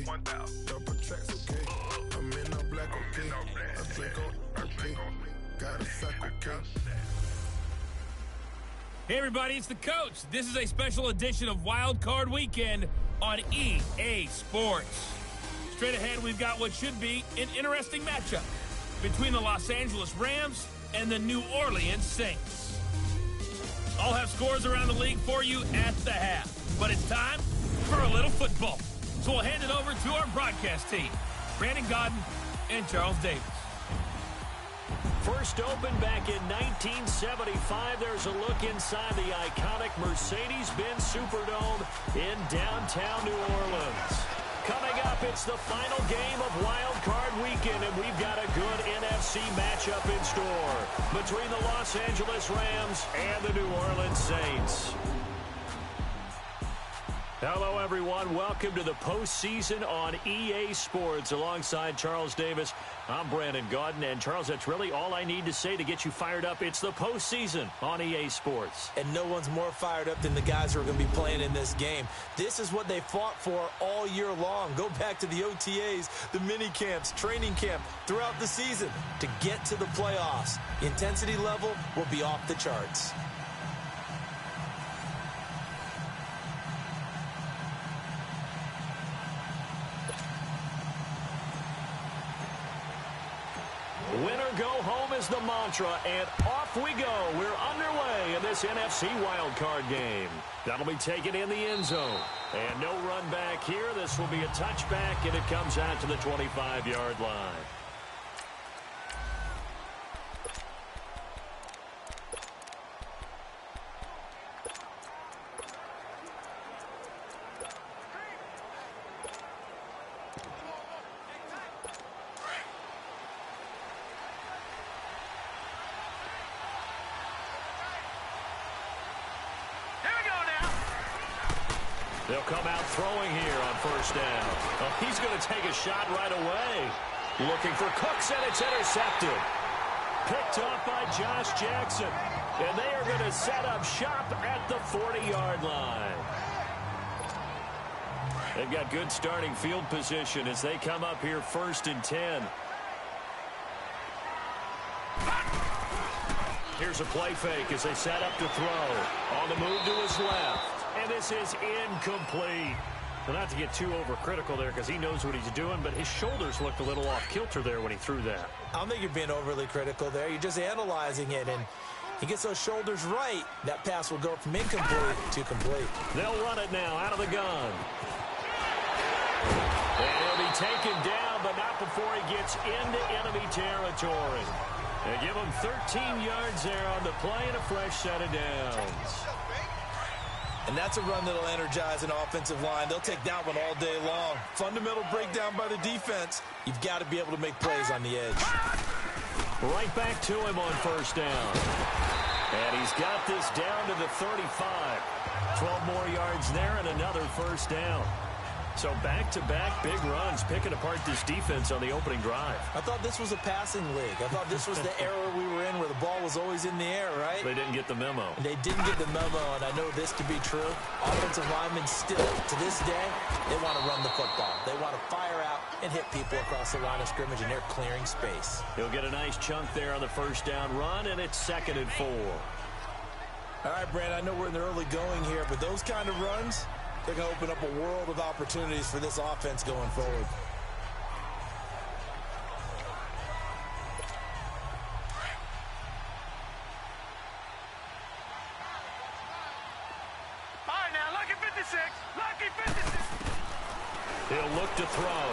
Double tracks, okay. I'm in a black, okay. I drink on, okay. Got a sack, okay. Hey everybody, it's the Coach. This is a special edition of Wild Card Weekend on EA Sports. Straight ahead, we've got what should be an interesting matchup between the Los Angeles Rams and the New Orleans Saints. I'll have scores around the league for you at the half, but it's time for a little football. So we'll hand it over to our broadcast team, Brandon Godden and Charles Davis. First opened back in 1975, there's a look inside the iconic Mercedes-Benz Superdome in downtown New Orleans. Coming up, it's the final game of Wild Card Weekend, and we've got a good NFC matchup in store between the Los Angeles Rams and the New Orleans Saints. Hello, everyone. Welcome to the postseason on EA Sports. Alongside Charles Davis, I'm Brandon Godden. And, Charles, that's really all I need to say to get you fired up. It's the postseason on EA Sports. And no one's more fired up than the guys who are going to be playing in this game. This is what they fought for all year long. Go back to the OTAs, the mini camps, training camp, throughout the season to get to the playoffs. The intensity level will be off the charts. Win or go home is the mantra, and off we go. We're underway in this NFC wildcard game. That'll be taken in the end zone. And no run back here. This will be a touchback, and it comes out to the 25-yard line. They'll come out throwing here on first down. Oh, he's going to take a shot right away. Looking for Cooks, and it's intercepted. Picked off by Josh Jackson. And they are going to set up shop at the 40-yard line. They've got good starting field position as they come up here first and 10. Here's a play fake as they set up to throw. On the move to his left. And this is incomplete. Well, not to get too overcritical there because he knows what he's doing, but his shoulders looked a little off kilter there when he threw that. I don't think you're being overly critical there. You're just analyzing it, and he gets those shoulders right. That pass will go from incomplete to complete. They'll run it now out of the gun. And he'll be taken down, but not before he gets into enemy territory. They give him 13 yards there on the play and a fresh set of downs. And that's a run that'll energize an offensive line. They'll take that one all day long. Fundamental breakdown by the defense. You've got to be able to make plays on the edge. Right back to him on first down. And he's got this down to the 35. 12 more yards there and another first down. So back-to-back big runs, picking apart this defense on the opening drive. I thought this was a passing league. I thought this was the era we were in where the ball was always in the air, right? They didn't get the memo. They didn't get the memo, and I know this to be true. Offensive linemen still, to this day, they want to run the football. They want to fire out and hit people across the line of scrimmage, and they're clearing space. He'll get a nice chunk there on the first down run, and it's 2nd and 4. All right, Brand, I know we're in the early going here, but those kind of runs, they're going to open up a world of opportunities for this offense going forward. All right, now, lucky 56. Lucky 56. He'll look to throw.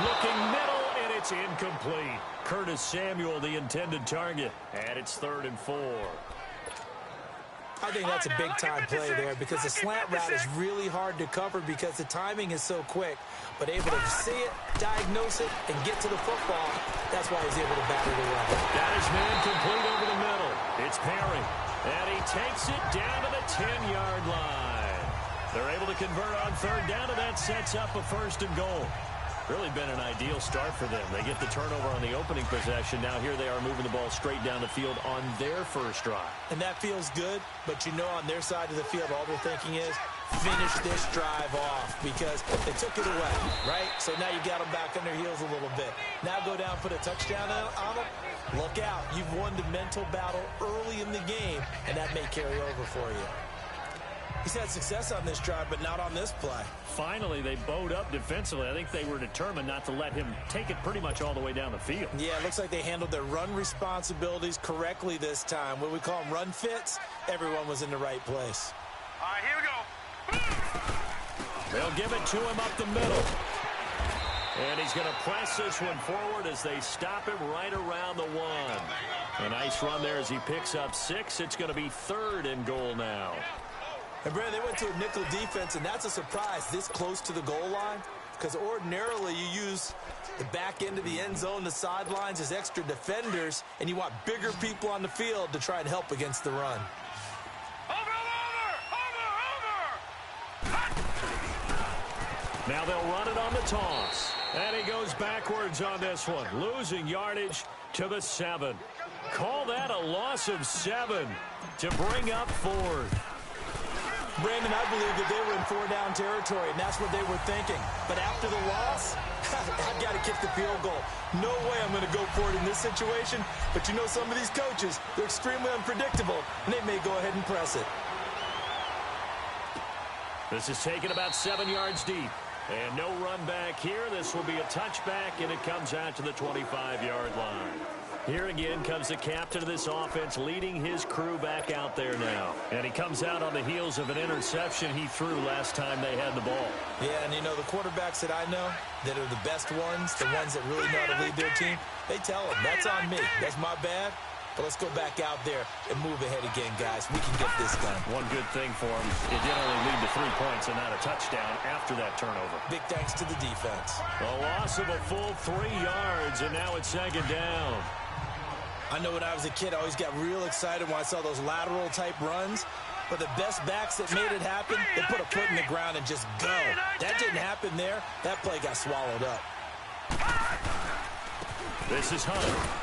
Looking middle, and it's incomplete. Curtis Samuel, the intended target. And it's 3rd and 4. I think that's a big-time play there because the slant route is really hard to cover because the timing is so quick. But able to see it, diagnose it, and get to the football, that's why he's able to battle the run. That is man complete over the middle. It's Perry. And he takes it down to the 10-yard line. They're able to convert on 3rd down, and that sets up a 1st and goal. Really been an ideal start for them. They get the turnover on the opening possession. Now here they are moving the ball straight down the field on their first drive. And that feels good, but you know on their side of the field, all they're thinking is finish this drive off because they took it away, right? So now you got them back on their heels a little bit. Now go down, put a touchdown on them. Look out. You've won the mental battle early in the game, and that may carry over for you. He's had success on this drive, but not on this play. Finally, they bowed up defensively. I think they were determined not to let him take it pretty much all the way down the field. Yeah, it looks like they handled their run responsibilities correctly this time. What we call them run fits, everyone was in the right place. All right, here we go. They'll give it to him up the middle. And he's going to press this one forward as they stop him right around the 1. A nice run there as he picks up 6. It's going to be 3rd and goal now. And, Brandon, they went to a nickel defense, and that's a surprise this close to the goal line because ordinarily you use the back end of the end zone, the sidelines as extra defenders, and you want bigger people on the field to try and help against the run. Now they'll run it on the toss. And he goes backwards on this one, losing yardage to the 7. Call that a loss of 7 to bring up 4th. Brandon, I believe that they were in 4-down territory, and that's what they were thinking. But after the loss, I've got to kick the field goal. No way I'm going to go for it in this situation. But you know some of these coaches, they're extremely unpredictable, and they may go ahead and press it. This is taken about 7 yards deep. And no run back here. This will be a touchback, and it comes out to the 25-yard line. Here again comes the captain of this offense leading his crew back out there now. And he comes out on the heels of an interception he threw last time they had the ball. Yeah, and you know, the quarterbacks that I know that are the best ones, the ones that really know how to lead their team, they tell them, that's on me. That's my bad. But let's go back out there and move ahead again, guys. We can get this done. One good thing for him, it did only lead to 3 points and not a touchdown after that turnover. Big thanks to the defense. A loss of a full 3 yards, and now it's 2nd down. I know when I was a kid, I always got real excited when I saw those lateral-type runs. But the best backs that made it happen, they put a foot in the ground and just go. That didn't happen there. That play got swallowed up. This is Hunter.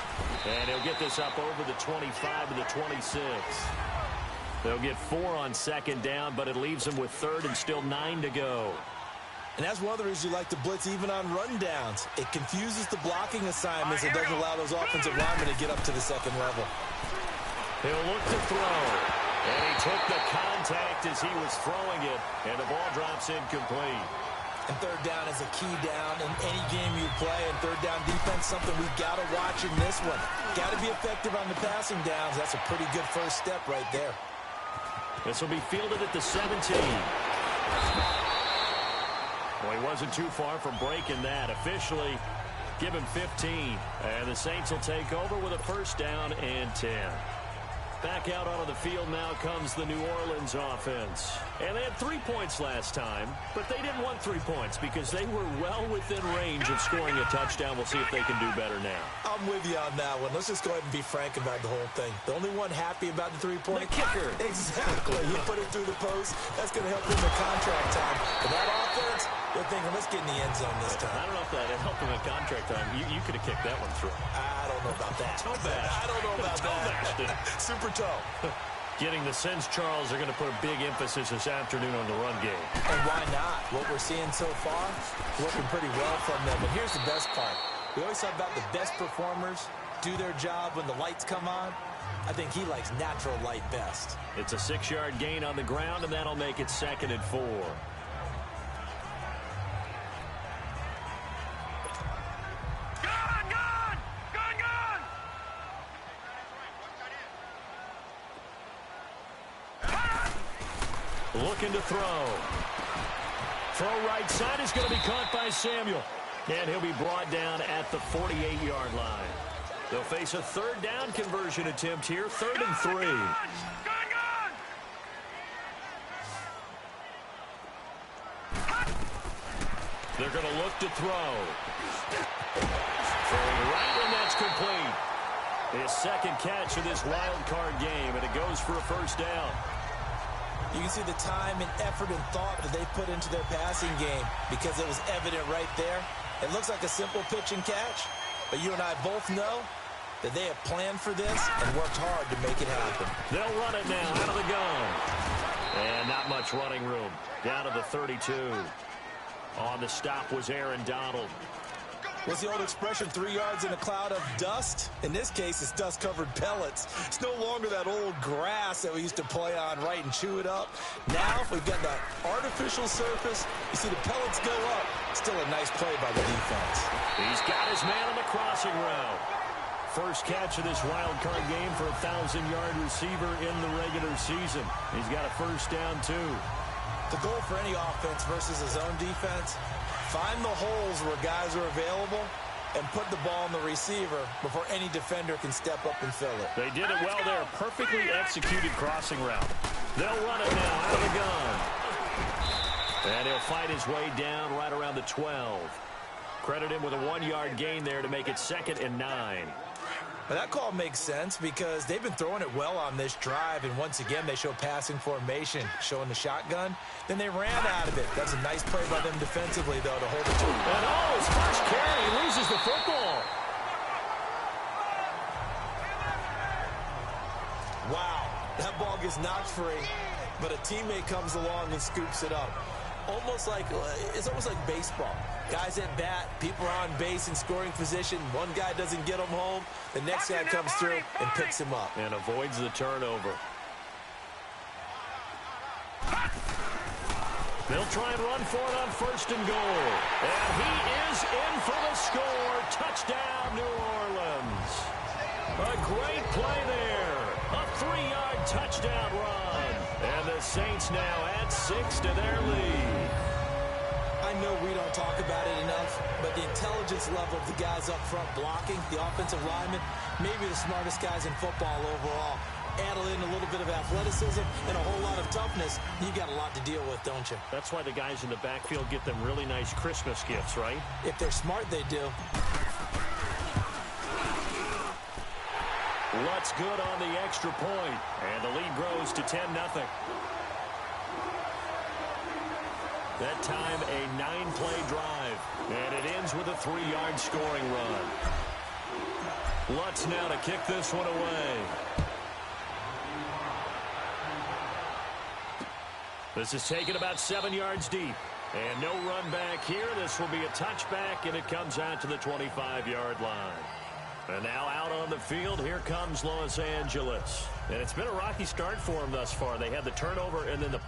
And he'll get this up over the 25 to the 26. They'll get 4 on 2nd down, but it leaves them with 3rd and still 9 to go. And that's one of the reasons you like to blitz even on rundowns. It confuses the blocking assignments. It doesn't allow those offensive linemen to get up to the 2nd level. He'll look to throw. And he took the contact as he was throwing it, and the ball drops incomplete. And 3rd down is a key down in any game you play. And 3rd down defense, something we've got to watch in this one. Got to be effective on the passing downs. That's a pretty good first step right there. This will be fielded at the 17. Well, he wasn't too far from breaking that. Officially, give him 15. And the Saints will take over with a 1st down and 10. Back out onto the field now comes the New Orleans offense. And they had 3 points last time, but they didn't want 3 points because they were well within range of scoring a touchdown. We'll see if they can do better now. I'm with you on that one. Let's just go ahead and be frank about the whole thing. The only one happy about the 3-point? The kicker. Exactly. You put it through the post. That's going to help him in contract time. But that offense, they're thinking, let's get in the end zone this time. I don't know if that helped him in contract time. You could have kicked that one through. I don't know about that. Toe bash. I don't know about that. Super toe. Getting the sense Charles are going to put a big emphasis this afternoon on the run game. And why not? What we're seeing so far, working pretty well from them. And here's the best part. We always talk about the best performers do their job when the lights come on. I think he likes natural light best. It's a 6-yard gain on the ground, and that'll make it 2nd and 4. Looking to throw. Throw right side is going to be caught by Samuel. And he'll be brought down at the 48-yard line. They'll face a 3rd down conversion attempt here, 3rd and 3. They're going to look to throw. Throwing right, and that's complete. His 2nd catch of this wild card game, and it goes for a 1st down. You can see the time and effort and thought that they put into their passing game because it was evident right there. It looks like a simple pitch and catch, but you and I both know that they have planned for this and worked hard to make it happen. They'll run it now out of the gun. And not much running room. Down to the 32. On the stop was Aaron Donald. What's the old expression, 3 yards in a cloud of dust? In this case, it's dust-covered pellets. It's no longer that old grass that we used to play on, right, and chew it up. Now, we've got that artificial surface. You see the pellets go up. Still a nice play by the defense. He's got his man on the crossing route. First catch of this wild card game for a 1,000-yard receiver in the regular season. He's got a first down, too. The goal for any offense versus a zone defense, find the holes where guys are available and put the ball in the receiver before any defender can step up and fill it. They did it well there. Perfectly executed crossing route. They'll run it now out of the gun. And he'll fight his way down right around the 12. Credit him with a 1-yard gain there to make it 2nd and 9. But that call makes sense because they've been throwing it well on this drive, and once again they show passing formation, showing the shotgun. Then they ran out of it. That's a nice play by them defensively, though, to hold it to him. And oh, his first carry, he loses the football. Wow, that ball gets knocked free, but a teammate comes along and scoops it up. It's almost like baseball. Guys at bat, people are on base in scoring position. One guy doesn't get him home. The next guy comes through and picks him up. And avoids the turnover. They'll try and run for it on 1st and goal. And he is in for the score. Touchdown, New Orleans. A great play there. A 3-yard touchdown run. And the Saints now add 6 to their lead. I know we don't talk about it enough, but the intelligence level of the guys up front blocking, the offensive linemen, maybe the smartest guys in football overall. Add in a little bit of athleticism and a whole lot of toughness, you got a lot to deal with, don't you? That's why the guys in the backfield get them really nice Christmas gifts, right? If they're smart, they do. Lutz good on the extra point, and the lead grows to 10-0. That time, a 9-play drive, and it ends with a 3-yard scoring run. Lutz now to kick this one away. This is taken about 7 yards deep, and no run back here. This will be a touchback, and it comes out to the 25-yard line. And now out on the field, here comes Los Angeles. And it's been a rocky start for them thus far. They had the turnover and then the...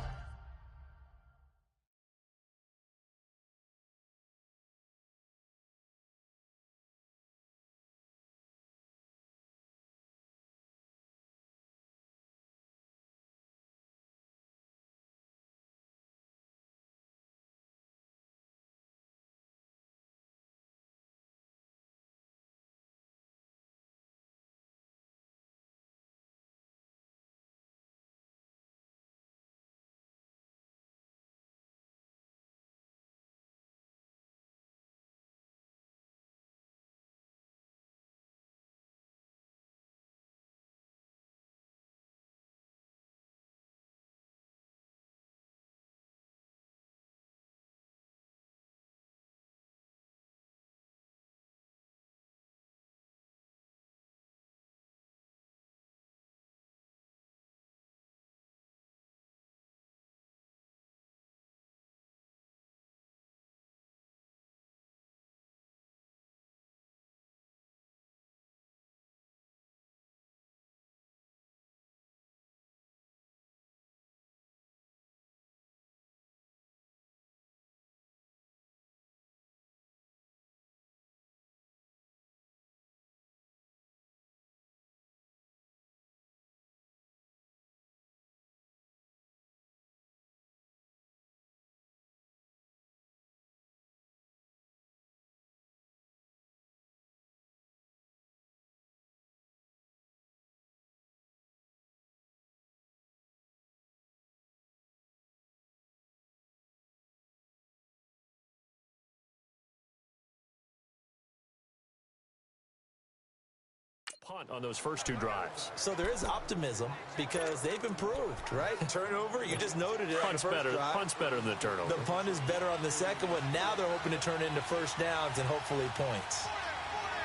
punt on those first 2 drives. So there is optimism because they've improved, right? Turnover, you just noted it. Punt's better. Punt's better than the turnover. The punt is better on the second one. Now they're hoping to turn into first downs and hopefully points.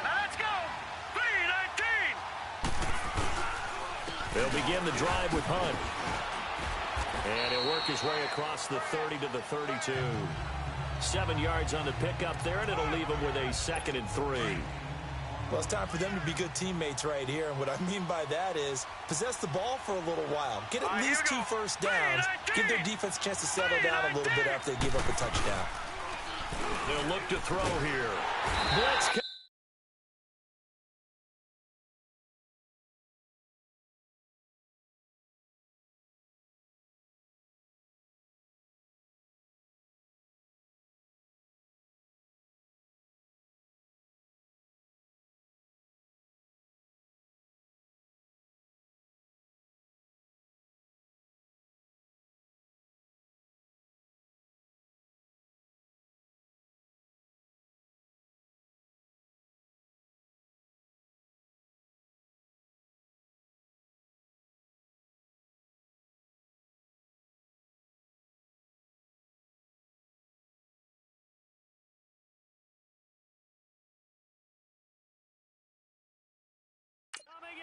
Now let's go. 3-19. They'll begin the drive with Hunt. And he'll work his way across the 30 to the 32. 7 yards on the pickup there, and it'll leave him with a 2nd and 3. Well, it's time for them to be good teammates right here. And what I mean by that is possess the ball for a little while. Get at least 2 first downs. Give their defense a chance to settle down a little bit after they give up a touchdown. They'll look to throw here. Blitz.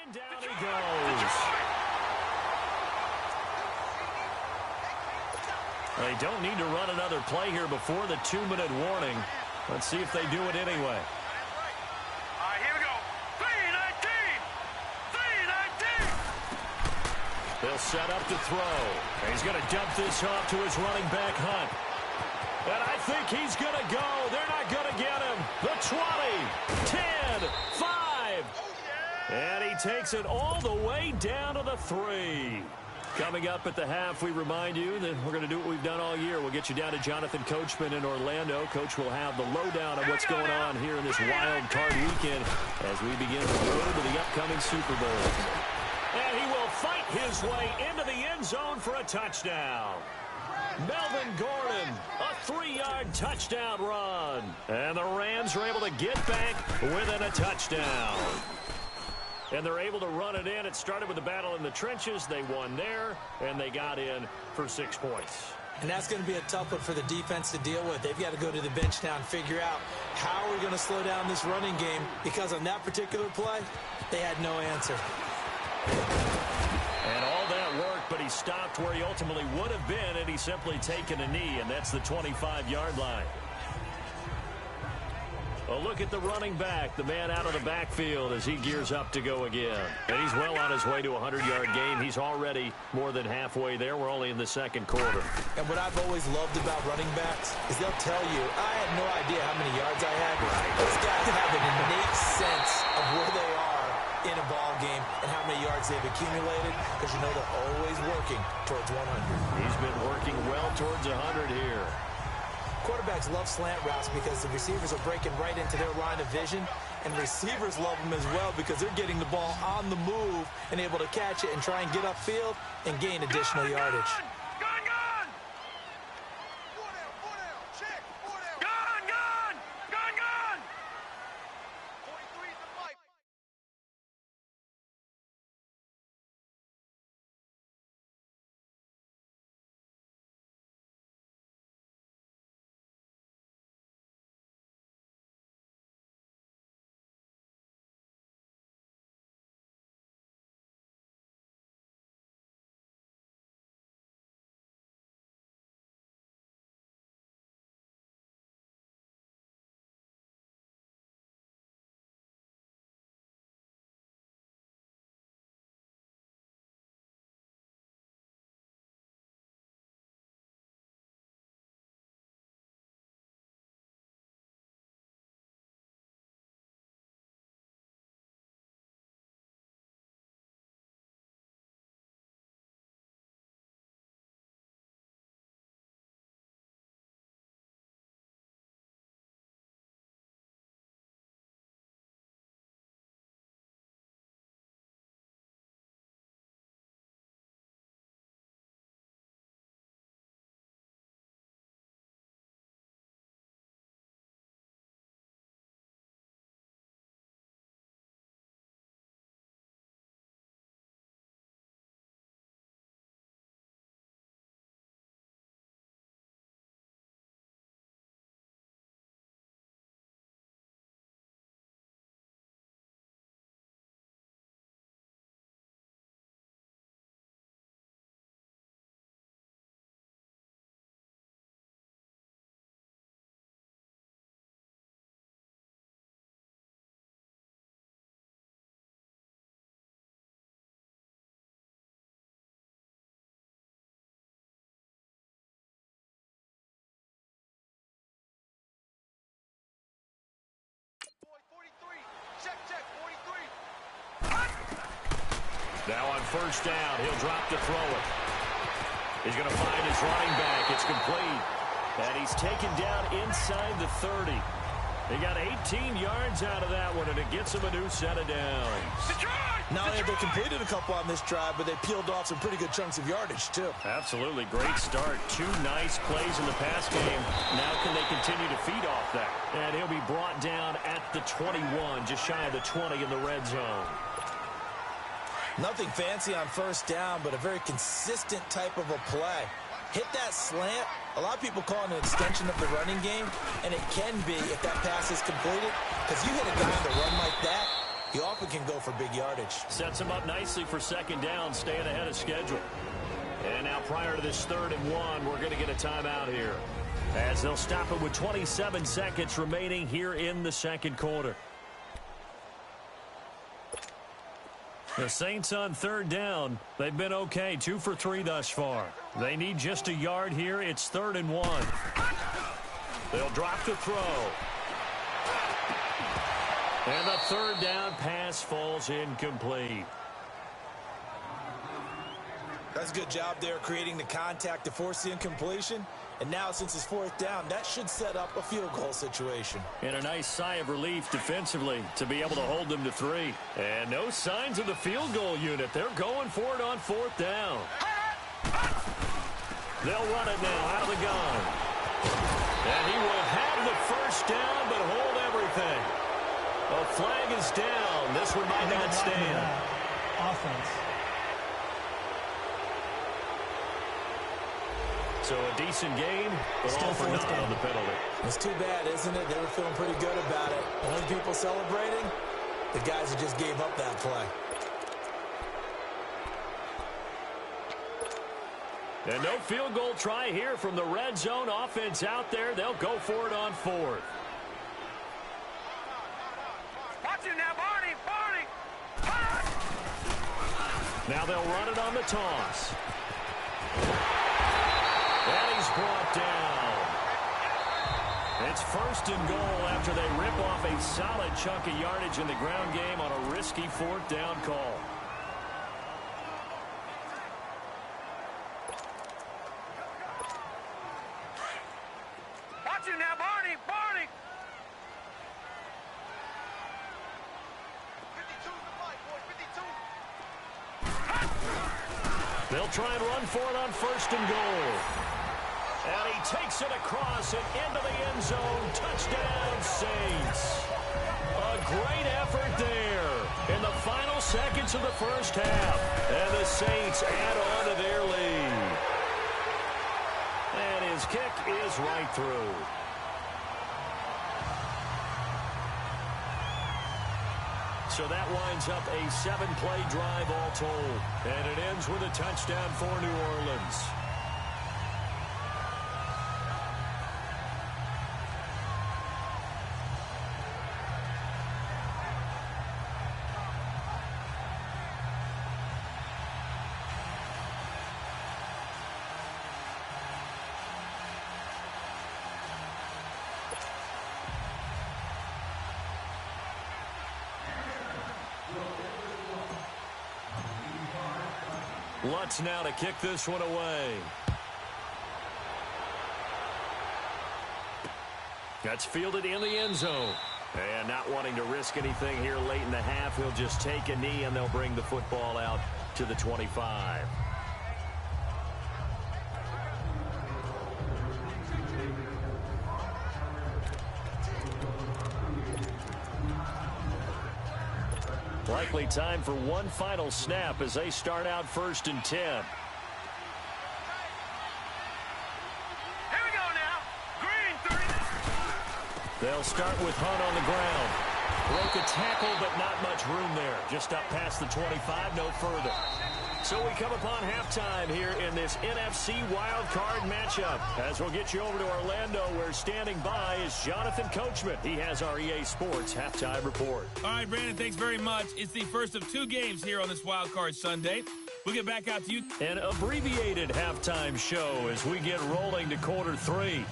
And down he goes. They don't need to run another play here before the 2-minute warning. Let's see if they do it anyway. Here we go. 3-19. 3-19. They'll set up to throw. He's going to dump this off to his running back, Hunt. And I think he's going to go. They're not going to get him. The 20, 10, 5. And he takes it all the way down to the 3. Coming up at the half, we remind you that we're going to do what we've done all year. We'll get you down to Jonathan Coachman in Orlando. Coach will have the lowdown of what's going on here in this wild card weekend as we begin the road to the upcoming Super Bowl. And he will fight his way into the end zone for a touchdown. Melvin Gordon, a 3-yard touchdown run. And the Rams are able to get back within a touchdown. And they're able to run it in. It started with the battle in the trenches. They won there, and they got in for 6 points. And that's going to be a tough one for the defense to deal with. They've got to go to the bench now and figure out how we're going to slow down this running game, because on that particular play, they had no answer. And all that worked, but he stopped where he ultimately would have been, and he's simply taken a knee, and that's the 25-yard line. A look at the running back, the man out of the backfield as he gears up to go again. And he's well on his way to a 100-yard game. He's already more than halfway there. We're only in the second quarter. And what I've always loved about running backs is they'll tell you, I had no idea how many yards I had. Those guys have an innate sense of where they are in a ball game and how many yards they've accumulated, because you know they're always working towards 100. He's been working well towards 100 here. Quarterbacks love slant routes because the receivers are breaking right into their line of vision, and receivers love them as well because they're getting the ball on the move and able to catch it and try and get upfield and gain additional yardage. Now on first down, he'll drop to throw it. He's going to find his running back. It's complete. And he's taken down inside the 30. He got 18 yards out of that one, and it gets him a new set of downs. Not only have they completed a couple on this drive, but they peeled off some pretty good chunks of yardage, too. Absolutely. Great start. 2 nice plays in the pass game. Now can they continue to feed off that? And he'll be brought down at the 21, just shy of the 20 in the red zone. Nothing fancy on first down, but a very consistent type of a play. Hit that slant. A lot of people call it an extension of the running game, and it can be if that pass is completed, because you hit a guy on the run like that, he often can go for big yardage. Sets him up nicely for second down, staying ahead of schedule. And now prior to this 3rd and 1, we're going to get a timeout here, as they'll stop it with 27 seconds remaining here in the second quarter. The Saints on 3rd down. They've been okay, 2 for 3 thus far. They need just a yard here. It's 3rd and 1. They'll drop the throw. And the 3rd down pass falls incomplete. That's a good job there creating the contact to force the incompletion. And now, since it's 4th down, that should set up a field goal situation. And a nice sigh of relief defensively to be able to hold them to 3. And no signs of the field goal unit. They're going for it on 4th down. They'll run it now out of the gun. And he will have the first down, but hold everything. A flag is down. This one might not stand. Offense. So a decent game, but Still all for naught down on the penalty. It's too bad, isn't it? They were feeling pretty good about it. Only people celebrating, the guys who just gave up that play. And no field goal try here from the red zone offense out there. They'll go for it on 4th. Watch it now, Barney! Barney! Now they'll run it on the toss. And he's brought down. It's 1st and goal after they rip off a solid chunk of yardage in the ground game on a risky 4th down call. Watch it now, Barney! Barney! 52 to the fight, boy, 52. They'll try and run for it on 1st and goal. And he takes it across and into the end zone. Touchdown, Saints. A great effort there in the final seconds of the first half. And the Saints add on to their lead. And his kick is right through. So that winds up a 7-play drive all told. And it ends with a touchdown for New Orleans. Lutz now to kick this one away. That's fielded in the end zone. And not wanting to risk anything here late in the half, he'll just take a knee and they'll bring the football out to the 25. Likely time for one final snap as they start out 1st and 10. Here we go now. Green 3. They'll start with Hunt on the ground. Broke a tackle, but not much room there. Just up past the 25, no further. So we come upon halftime here in this NFC Wild Card matchup. As we'll get you over to Orlando, where standing by is Jonathan Coachman. He has our EA Sports halftime report. All right, Brandon, thanks very much. It's the first of 2 games here on this Wild Card Sunday. We'll get back out to you. An abbreviated halftime show as we get rolling to quarter 3.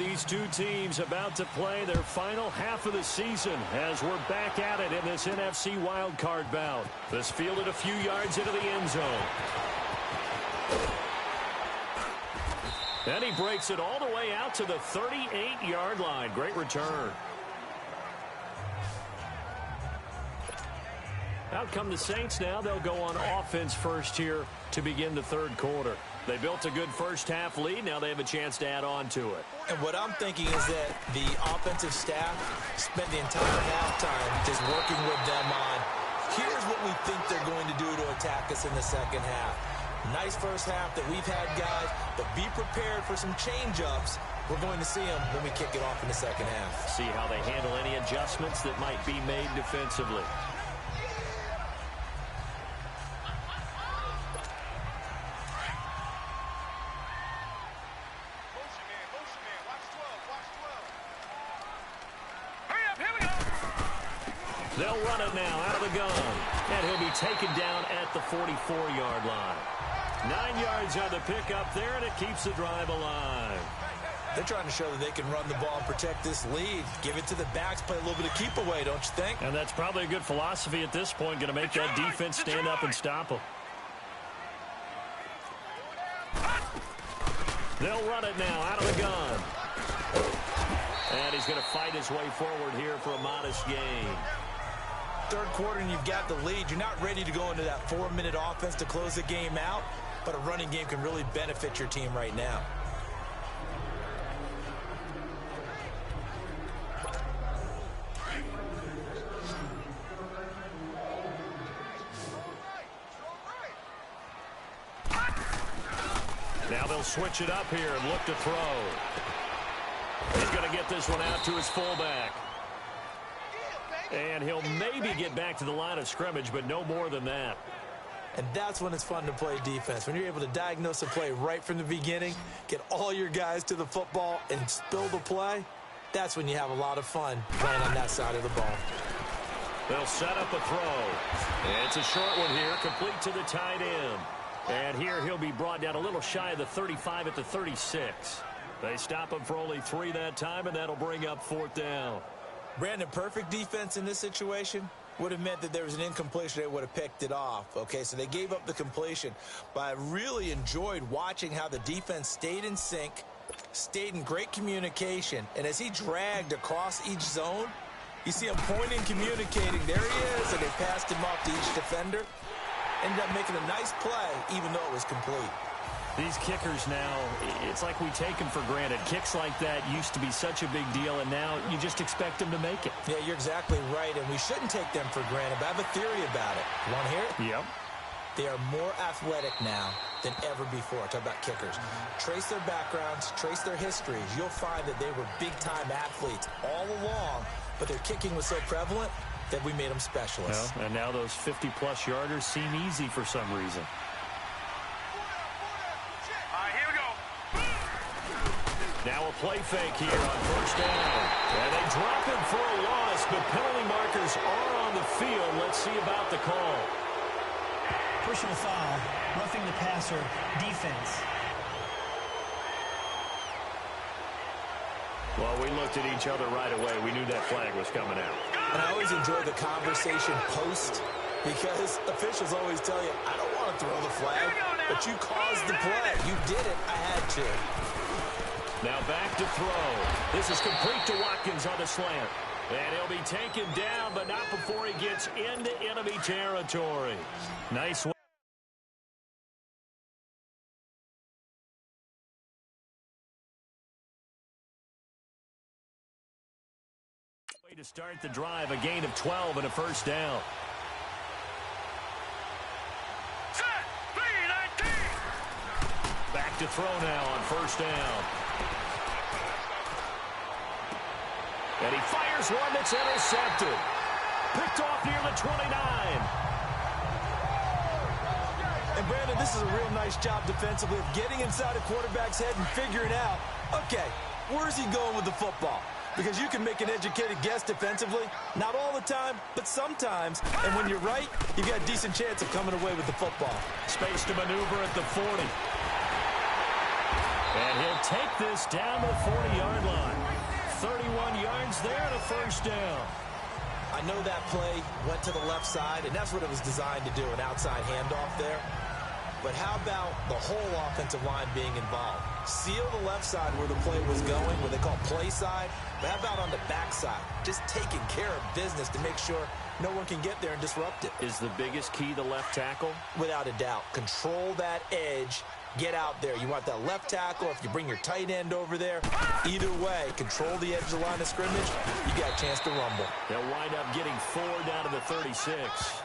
these two teams about to play their final half of the season as we're back at it in this NFC wildcard bout. This fielded a few yards into the end zone. And he breaks it all the way out to the 38-yard line. Great return. Out come the Saints now. They'll go on offense first here to begin the third quarter. They built a good first-half lead. Now they have a chance to add on to it. And what I'm thinking is that the offensive staff spent the entire halftime just working with them on, here's what we think they're going to do to attack us in the second half. Nice first half that we've had, guys, but be prepared for some change-ups. We're going to see them when we kick it off in the second half. See how they handle any adjustments that might be made defensively. They'll run it now out of the gun. And he'll be taken down at the 44-yard line. 9 yards on the pickup there, and it keeps the drive alive. They're trying to show that they can run the ball and protect this lead. Give it to the backs, play a little bit of keep away, don't you think? And that's probably a good philosophy at this point, going to make that defense stand up and stop them. They'll run it now out of the gun. And he's going to fight his way forward here for a modest gain. Third quarter and you've got the lead. You're not ready to go into that 4-minute offense to close the game out, but a running game can really benefit your team right now. Now they'll switch it up here and look to throw. He's going to get this one out to his fullback. And he'll maybe get back to the line of scrimmage, but no more than that. And that's when it's fun to play defense. When you're able to diagnose a play right from the beginning, get all your guys to the football and spill the play, that's when you have a lot of fun playing on that side of the ball. They'll set up a throw. It's a short one here, complete to the tight end. And here he'll be brought down a little shy of the 35 at the 36. They stop him for only 3 that time, and that'll bring up 4th down. Brandon, perfect defense in this situation would have meant that there was an incompletion. They would have picked it off. Okay, so they gave up the completion. But I really enjoyed watching how the defense stayed in sync, stayed in great communication. And as he dragged across each zone, you see him pointing, communicating. There he is, and they passed him off to each defender. Ended up making a nice play, even though it was complete. These kickers now, it's like we take them for granted. Kicks like that used to be such a big deal, and now you just expect them to make it. Yeah, you're exactly right, and we shouldn't take them for granted, but I have a theory about it. You want to hear it? Yep. They are more athletic now than ever before. Talk about kickers. Trace their backgrounds, trace their histories. You'll find that they were big-time athletes all along, but their kicking was so prevalent that we made them specialists. Well, and now those 50-plus yarders seem easy for some reason. Now a play fake here on 1st down. And they drop him for a loss, but penalty markers are on the field. Let's see about the call. Personal foul, roughing the passer, defense. Well, we looked at each other right away. We knew that flag was coming out. And I always enjoy the conversation post, because officials always tell you, I don't want to throw the flag, but you caused the play. You did it. I had to. Now back to throw. This is complete to Watkins on the slant. And he'll be taken down, but not before he gets into enemy territory. Nice way to start the drive. A gain of 12 and a 1st down. Back to throw now on 1st down. And he fires one that's intercepted. Picked off near the 29. And Brandon, this is a real nice job defensively of getting inside a quarterback's head and figuring out, okay, where's he going with the football? Because you can make an educated guess defensively. Not all the time, but sometimes. And when you're right, you've got a decent chance of coming away with the football. Space to maneuver at the 40. And he'll take this down to the 40-yard line. 31 yards there and a first down. I know that play went to the left side, and that's what it was designed to do, an outside handoff there. But how about the whole offensive line being involved? Seal the left side where the play was going, what they call play side. But how about on the back side? Just taking care of business to make sure no one can get there and disrupt it. Is the biggest key the left tackle? Without a doubt. Control that edge. Get out there. You want that left tackle. If you bring your tight end over there, either way, control the edge of the line of scrimmage, you got a chance to rumble. They'll wind up getting 4 down to the 36.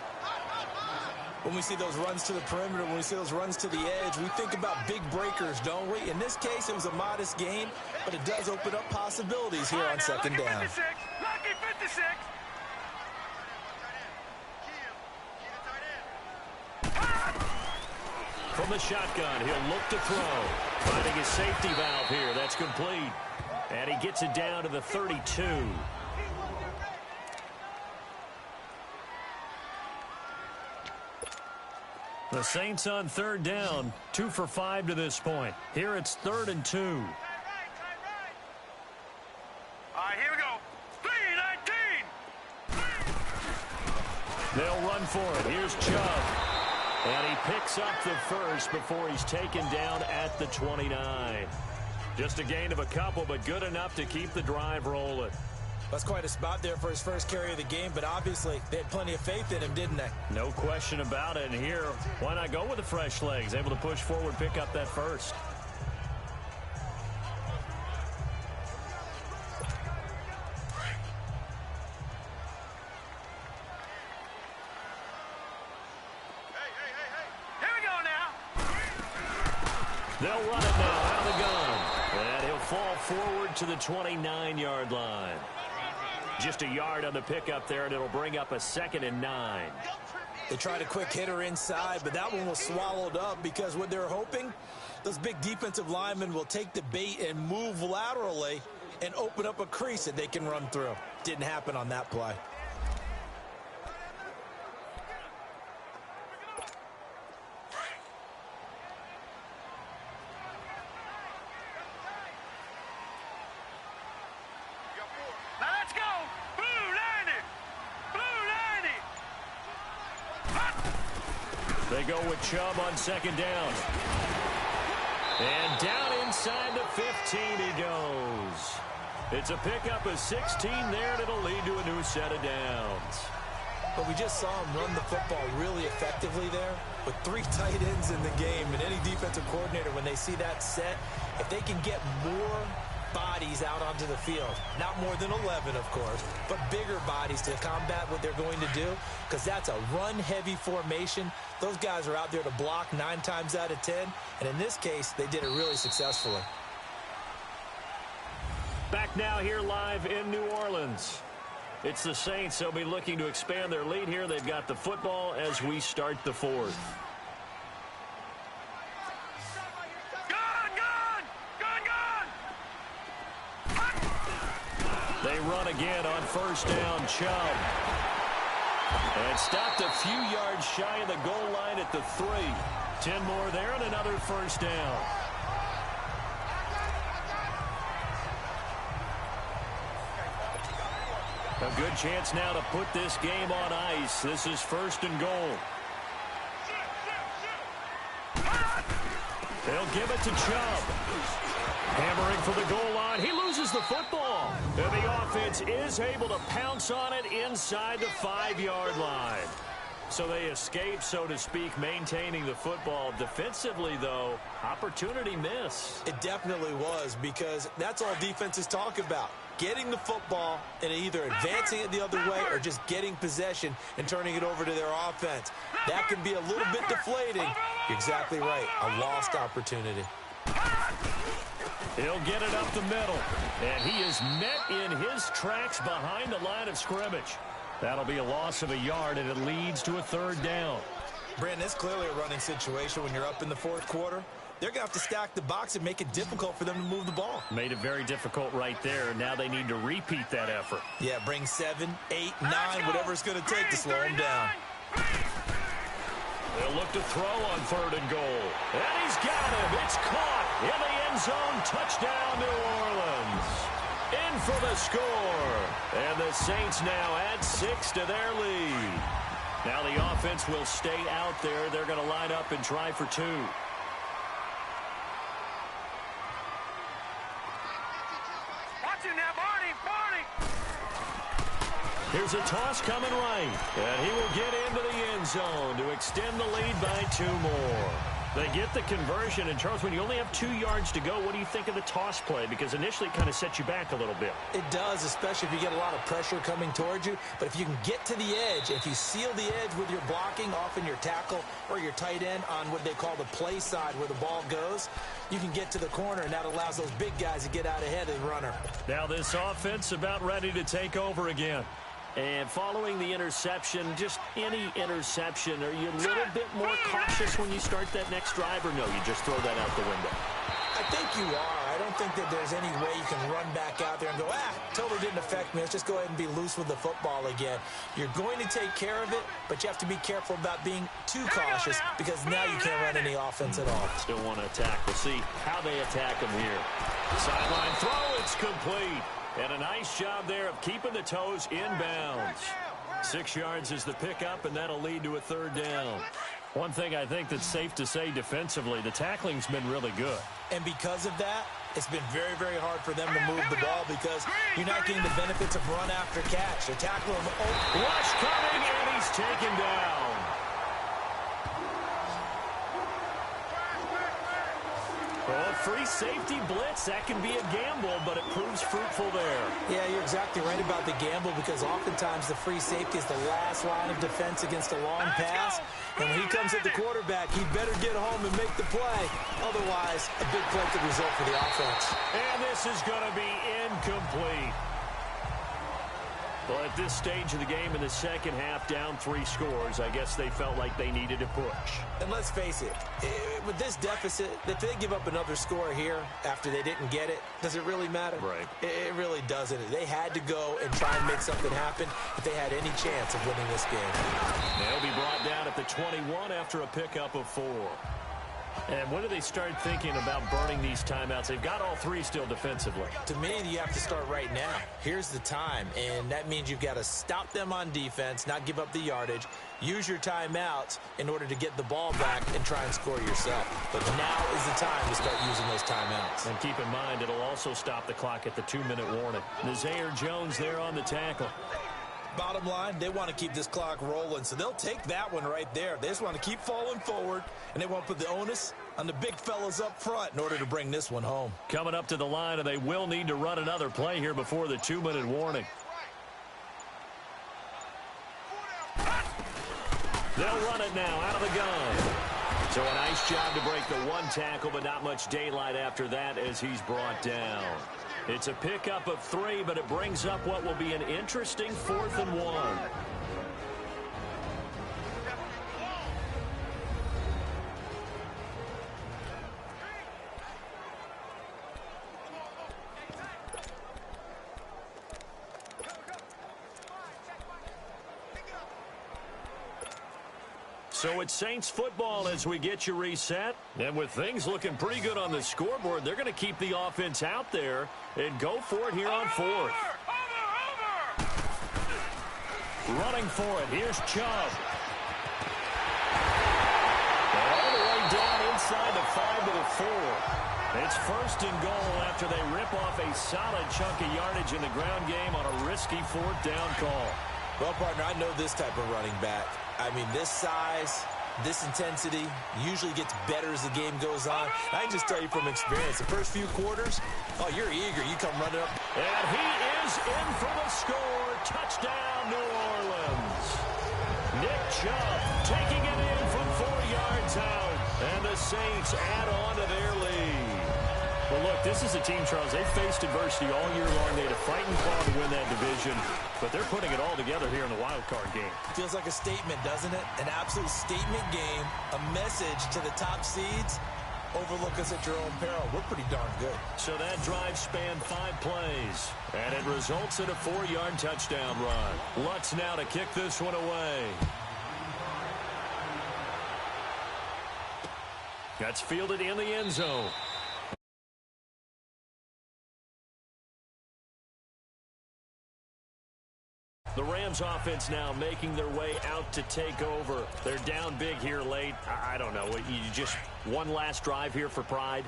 When we see those runs to the perimeter, when we see those runs to the edge, we think about big breakers, don't we? In this case, it was a modest gain, but it does open up possibilities here on second down. Lucky 56. From the shotgun, he'll look to throw. Finding his safety valve here. That's complete. And he gets it down to the 32. The Saints on third down, 2 for 5 to this point. Here it's 3rd and 2. All right, here we go. 3-19. They'll run for it. Here's Chubb. And he picks up the first before he's taken down at the 29. Just a gain of a couple, but good enough to keep the drive rolling. That's quite a spot there for his first carry of the game, but obviously they had plenty of faith in him, didn't they? No question about it. And here, why not go with the fresh legs? Able to push forward, pick up that first. They'll run it now out of the gun. And he'll fall forward to the 29-yard line. Just a yard on the pickup there, and it'll bring up a 2nd and 9. They tried a quick hitter inside, but that one was swallowed up because what they're hoping, those big defensive linemen will take the bait and move laterally and open up a crease that they can run through. Didn't happen on that play. They go with Chubb on second down. And down inside the 15 he goes. It's a pickup of 16 there, and it'll lead to a new set of downs. But we just saw him run the football really effectively there with 3 tight ends in the game. And any defensive coordinator, when they see that set, if they can get more bodies out onto the field, not more than 11, of course, but bigger bodies to combat what they're going to do, because that's a run-heavy formation. Those guys are out there to block 9 times out of 10, and in this case, they did it really successfully. Back now here live in New Orleans. It's the Saints. They'll be looking to expand their lead here. They've got the football as we start the 4th. They run again on first down, Chubb. And stopped a few yards shy of the goal line at the 3. 10 more there and another first down. A good chance now to put this game on ice. This is 1st and goal. They'll give it to Chubb. Hammering for the goal line. He loses the football. And the offense is able to pounce on it inside the 5-yard line. So they escape, so to speak, maintaining the football. Defensively, though, opportunity miss. It definitely was, because that's all defenses talk about. Getting the football and either advancing it the other way or just getting possession and turning it over to their offense. That can be a little bit deflating. You're exactly right. A lost opportunity. He'll get it up the middle. And he is met in his tracks behind the line of scrimmage. That'll be a loss of a yard, and it leads to a 3rd down. Brandon, it's clearly a running situation when you're up in the 4th quarter. They're going to have to stack the box and make it difficult for them to move the ball. Made it very difficult right there. Now they need to repeat that effort. Yeah, bring 7, 8, 9, whatever it's going to take to slow them down. They'll look to throw on 3rd and goal. And he's got him. It's caught. In the end zone, touchdown, New Orleans. In for the score. And the Saints now add 6 to their lead. Now the offense will stay out there. They're going to line up and try for 2. Here's a toss coming right. And he will get into the end zone to extend the lead by 2 more. They get the conversion. And, Charles, when you only have 2 yards to go, what do you think of the toss play? Because initially it kind of sets you back a little bit. It does, especially if you get a lot of pressure coming towards you. But if you can get to the edge, if you seal the edge with your blocking, often your tackle or your tight end on what they call the play side where the ball goes, you can get to the corner, and that allows those big guys to get out ahead of the runner. Now this offense about ready to take over again. And following the interception, just any interception, are you a little bit more cautious when you start that next drive, or no, you just throw that out the window? I think you are. I don't think that there's any way you can run back out there and go, totally didn't affect me. Let's just go ahead and be loose with the football again. You're going to take care of it, but you have to be careful about being too cautious because now you can't run any offense at all. Still want to attack. We'll see how they attack him here. Sideline throw, it's complete. And a nice job there of keeping the toes inbounds. 6 yards is the pickup, and that'll lead to a 3rd down. One thing I think that's safe to say defensively, the tackling's been really good. And because of that, it's been very, very hard for them to move the ball because you're not getting the benefits of run after catch. They're tackling him. Rush coming, and he's taken down. Well, free safety blitz, that can be a gamble, but it proves fruitful there. Yeah, you're exactly right about the gamble because oftentimes the free safety is the last line of defense against a long pass. And when he comes at the quarterback, he better get home and make the play. Otherwise, a big play could result for the offense. And this is going to be incomplete. Well, at this stage of the game in the second half, down 3 scores, I guess they felt like they needed to push. And let's face it, with this deficit, if they give up another score here after they didn't get it, does it really matter? Right. It really doesn't. They had to go and try and make something happen if they had any chance of winning this game. They'll be brought down at the 21 after a pickup of 4. And when do they start thinking about burning these timeouts? They've got all 3 still defensively. To me, you have to start right now. Here's the time, and that means you've got to stop them on defense, not give up the yardage, use your timeouts in order to get the ball back and try and score yourself. But now is the time to start using those timeouts. And keep in mind, it'll also stop the clock at the 2-minute warning. Nazaire Jones there on the tackle. Bottom line, they want to keep this clock rolling, so they'll take that one right there. They just want to keep falling forward, and they want to put the onus on the big fellas up front in order to bring this one home. Coming up to the line, and they will need to run another play here before the 2-minute warning. They'll run it now out of the gun. So a nice job to break the 1 tackle, but not much daylight after that as he's brought down. It's a pickup of 3, but it brings up what will be an interesting 4th and 1. So it's Saints football as we get you reset. And with things looking pretty good on the scoreboard, they're going to keep the offense out there and go for it here on 4th. Running for it. Here's Chubb. And all the way down inside the 5 to the 4. It's 1st and goal after they rip off a solid chunk of yardage in the ground game on a risky 4th down call. Well, partner, I know this type of running back. I mean, this size, this intensity usually gets better as the game goes on. I can just tell you from experience, the first few quarters, you're eager. You come running up. And he is in for the score. Touchdown, New Orleans. Nick Chubb taking it in from 4 yards out. And the Saints add on to their lead. Well, look, this is a team, Charles, they faced adversity all year long. They had a fighting claw to win that division, but they're putting it all together here in the wild card game. Feels like a statement, doesn't it? An absolute statement game, a message to the top seeds. Overlook us at your own peril. We're pretty darn good. So that drive spanned 5 plays, and it results in a 4-yard touchdown run. Lutz now to kick this one away. That's fielded in the end zone. Rams offense now making their way out to take over. They're down big here late. I don't know. You just one last drive here for pride?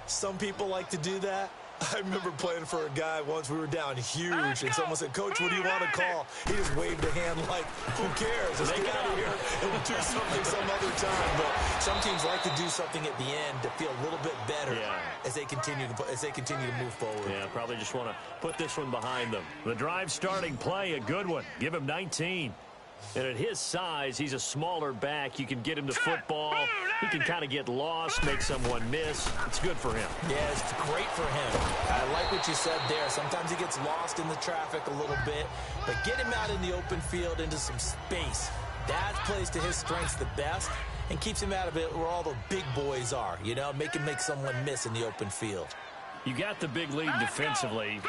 Some people like to do that. I remember playing for a guy once. We were down huge, and someone said, "Coach, what do you want to call?" He just waved a hand like, "Who cares? Let's get out of here and we'll do something some other time." But some teams like to do something at the end to feel a little bit better as they continue to move forward. Yeah, probably just want to put this one behind them. The drive starting play, a good one. Give him 19. And at his size, he's a smaller back. You can get him to football. He can kind of get lost, make someone miss. It's good for him. Yeah, it's great for him. I like what you said there. Sometimes he gets lost in the traffic a little bit, but get him out in the open field into some space. That plays to his strengths the best and keeps him out of it where all the big boys are, you know, make him make someone miss in the open field. You got the big lead defensively,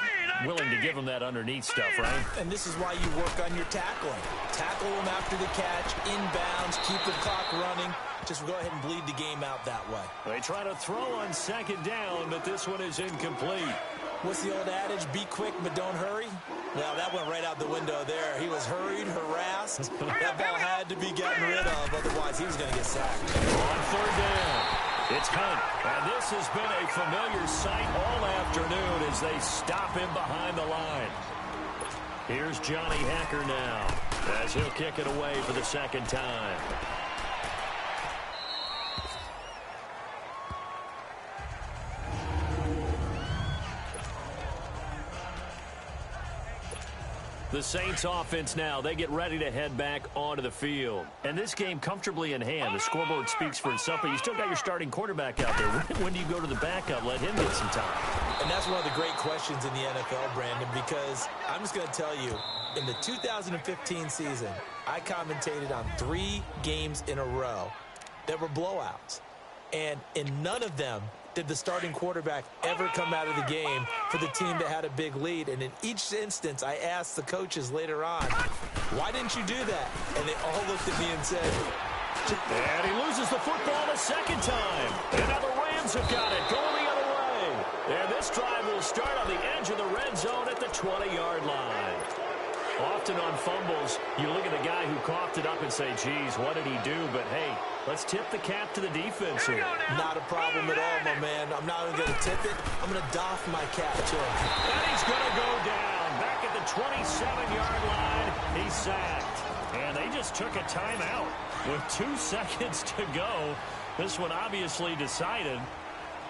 willing to give him that underneath stuff, right? And this is why you work on your tackling. Tackle him after the catch, inbounds, keep the clock running. Just go ahead and bleed the game out that way. They try to throw on second down, but this one is incomplete. What's the old adage? Be quick, but don't hurry? Well, that went right out the window there. He was hurried, harassed. That ball had to be gotten rid of, otherwise he was going to get sacked. On third down, it's Hunt. And this has been a familiar sight all afternoon as they stop him behind the line. Here's Johnny Hacker now as he'll kick it away for the second time. The Saints offense now, they get ready to head back onto the field. And this game comfortably in hand. The scoreboard speaks for itself, but you still got your starting quarterback out there. When do you go to the backup? Let him get some time. And that's one of the great questions in the NFL, Brandon, because I'm just going to tell you, in the 2015 season, I commentated on 3 games in a row that were blowouts. And in none of them did the starting quarterback ever come out of the game for the team that had a big lead. And in each instance, I asked the coaches later on, why didn't you do that? And they all looked at me and said... And he loses the football a second time. And now the Rams have got it, going the other way. And this drive will start on the edge of the red zone at the 20-yard line. Often on fumbles, you look at the guy who coughed it up and say, geez, what did he do? But, hey, let's tip the cap to the defense here. Not a problem at all, my man. I'm not even going to tip it. I'm going to doff my cap to him. And he's going to go down. Back at the 27-yard line, he's sacked. And they just took a timeout with 2 seconds to go. This one obviously decided.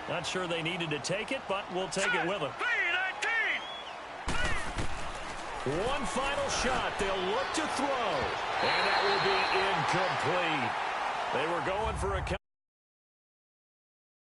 Not sure they needed to take it, but we'll take it with them. One final shot. They'll look to throw. And that will be incomplete. They were going for a